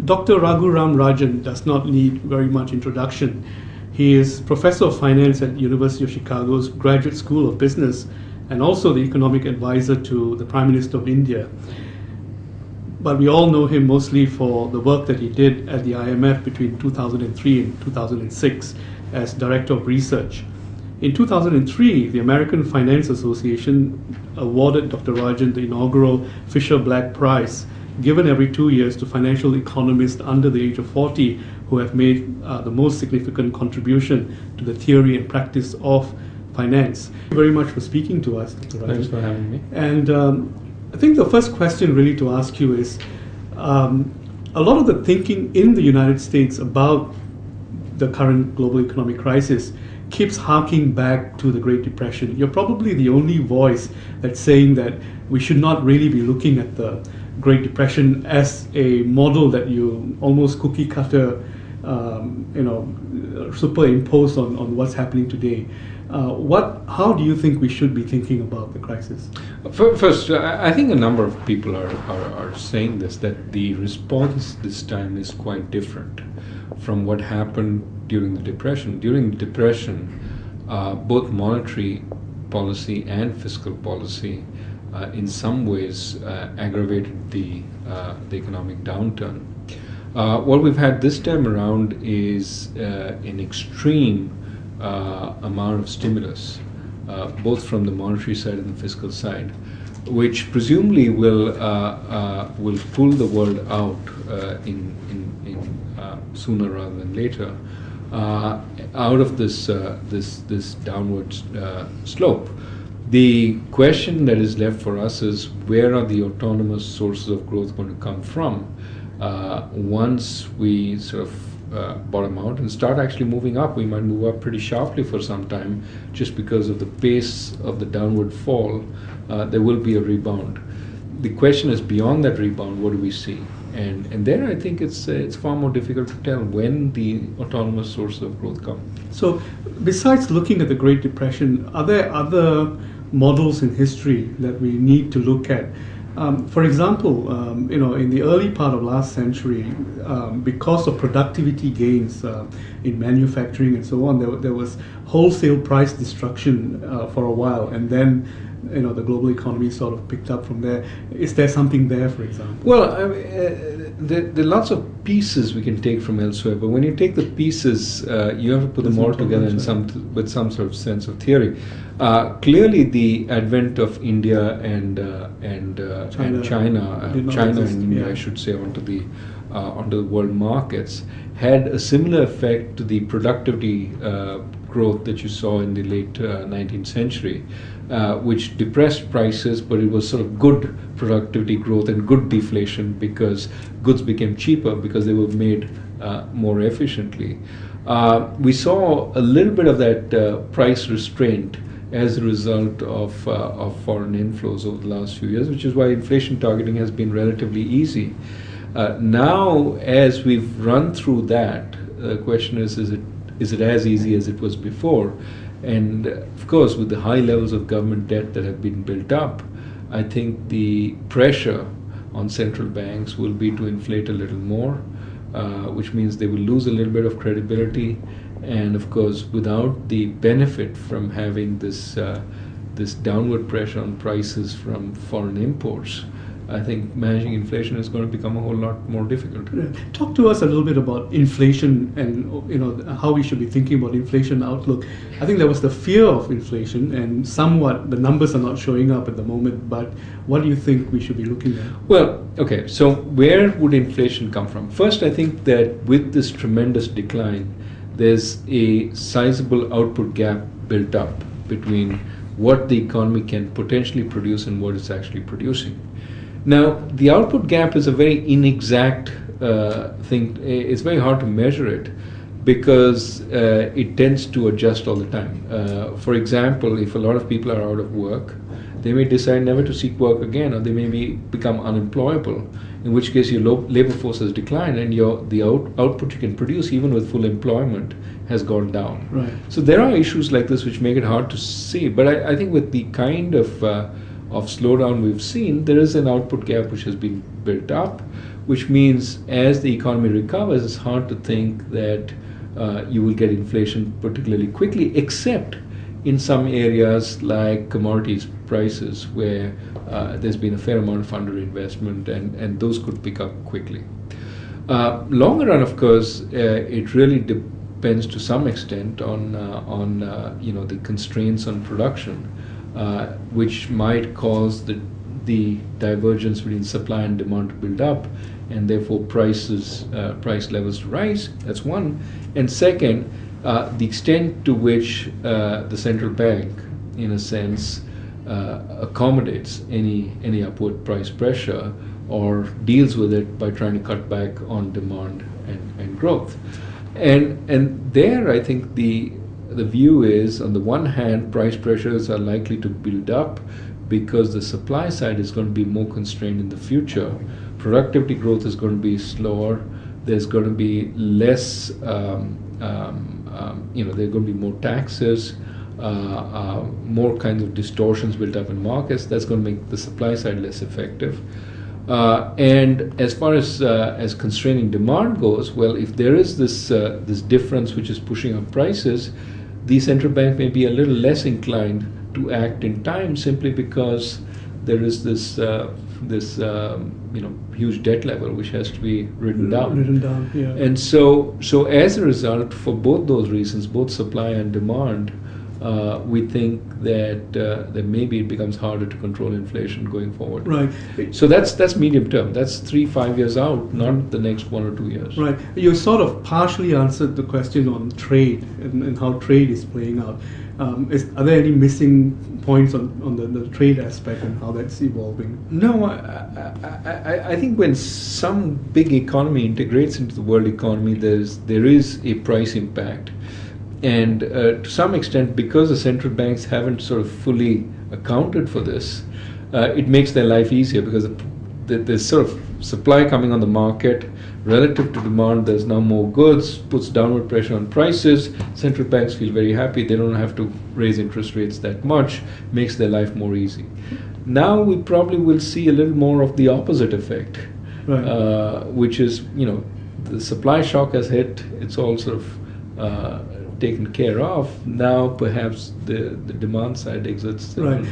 Dr. Raghuram Rajan does not need very much introduction. He is Professor of Finance at University of Chicago's Graduate School of Business and also the economic advisor to the Prime Minister of India. But we all know him mostly for the work that he did at the IMF between 2003 and 2006 as Director of Research. In 2003, the American Finance Association awarded Dr. Rajan the inaugural Fisher-Black Prize, given every 2 years to financial economists under the age of 40 who have made the most significant contribution to the theory and practice of finance. Thank you very much for speaking to us, Dr. Rajan. Thanks for having me. And I think the first question really to ask you is, a lot of the thinking in the United States about the current global economic crisis keeps harking back to the Great Depression. You're probably the only voice that's saying that we should not really be looking at the Great Depression as a model that you almost cookie cutter, superimpose on what's happening today. How do you think we should be thinking about the crisis? First, I think a number of people are saying this, that the response this time is quite different from what happened during the Depression. During the Depression, both monetary policy and fiscal policy in some ways aggravated the economic downturn. What we've had this time around is an extreme amount of stimulus, both from the monetary side and the fiscal side, which presumably will pull the world out in sooner rather than later out of this downward slope. The question that is left for us is, where are the autonomous sources of growth going to come from once we sort of bottom out and start actually moving up? We might move up pretty sharply for some time just because of the pace of the downward fall. There will be a rebound. The question is, beyond that rebound, what do we see? And there I think it's far more difficult to tell when the autonomous sources of growth come. So besides looking at the Great Depression, are there other models in history that we need to look at? For example, in the early part of last century, because of productivity gains in manufacturing and so on, there was wholesale price destruction for a while, and then the global economy sort of picked up from there. Is there something there, for example? Well, there are lots of pieces we can take from elsewhere, but when you take the pieces, you have to put them all together with some sort of sense of theory. Clearly, the advent of India and China and India, I should say, onto the world markets had a similar effect to the productivity growth that you saw in the late 19th century, which depressed prices, but it was sort of good productivity growth and good deflation because goods became cheaper because they were made more efficiently. We saw a little bit of that price restraint as a result of foreign inflows over the last few years, which is why inflation targeting has been relatively easy. Now, as we've run through that, the question is it as easy as it was before? And of course, with the high levels of government debt that have been built up, I think the pressure on central banks will be to inflate a little more, which means they will lose a little bit of credibility. And of course, without the benefit from having this downward pressure on prices from foreign imports, I think managing inflation is going to become a whole lot more difficult. Talk to us a little bit about inflation and how we should be thinking about inflation outlook. I think there was the fear of inflation, and somewhat the numbers are not showing up at the moment. But what do you think we should be looking at? Well, okay. So where would inflation come from? First, I think that with this tremendous decline, there's a sizable output gap built up between what the economy can potentially produce and what it's actually producing. Now, the output gap is a very inexact thing. It's very hard to measure it because it tends to adjust all the time. For example, if a lot of people are out of work, they may decide never to seek work again, or they may become unemployable, in which case your labor force has declined and the output you can produce even with full employment has gone down. Right. So there are issues like this which make it hard to see, but I think with the kind of slowdown we've seen, there is an output gap which has been built up, which means as the economy recovers, it's hard to think that you will get inflation particularly quickly, except in some areas like commodities prices, where there's been a fair amount of underinvestment, and those could pick up quickly. Longer run, of course, it really depends to some extent on the constraints on production, which might cause the divergence between supply and demand to build up, and therefore price levels to rise. That's one. And second, the extent to which the central bank, in a sense, accommodates any upward price pressure or deals with it by trying to cut back on demand and growth. And there, I think the view is, on the one hand, price pressures are likely to build up because the supply side is going to be more constrained in the future. Productivity growth is going to be slower. There's going to be less, there are going to be more taxes, more kinds of distortions built up in markets. That's going to make the supply side less effective. And as far as constraining demand goes, well, if there is this difference which is pushing up prices, the central bank may be a little less inclined to act in time, simply because there is this huge debt level which has to be written down. Yeah. And so as a result, for both those reasons, both supply and demand, we think that maybe it becomes harder to control inflation going forward. Right. So that's medium term. That's 3-5 years out, not the next 1 or 2 years. Right. You sort of partially answered the question on trade and how trade is playing out. Are there any missing points on the trade aspect and how that's evolving? No, I think when some big economy integrates into the world economy, there is a price impact. And to some extent, because the central banks haven't sort of fully accounted for this, it makes their life easier, because there's sort of supply coming on the market relative to demand. There's now more goods, puts downward pressure on prices. Central banks feel very happy. They don't have to raise interest rates that much, makes their life more easy. Now we probably will see a little more of the opposite effect, Right. Which is, the supply shock has hit. It's all sort of taken care of. Now perhaps the demand side exits. Right.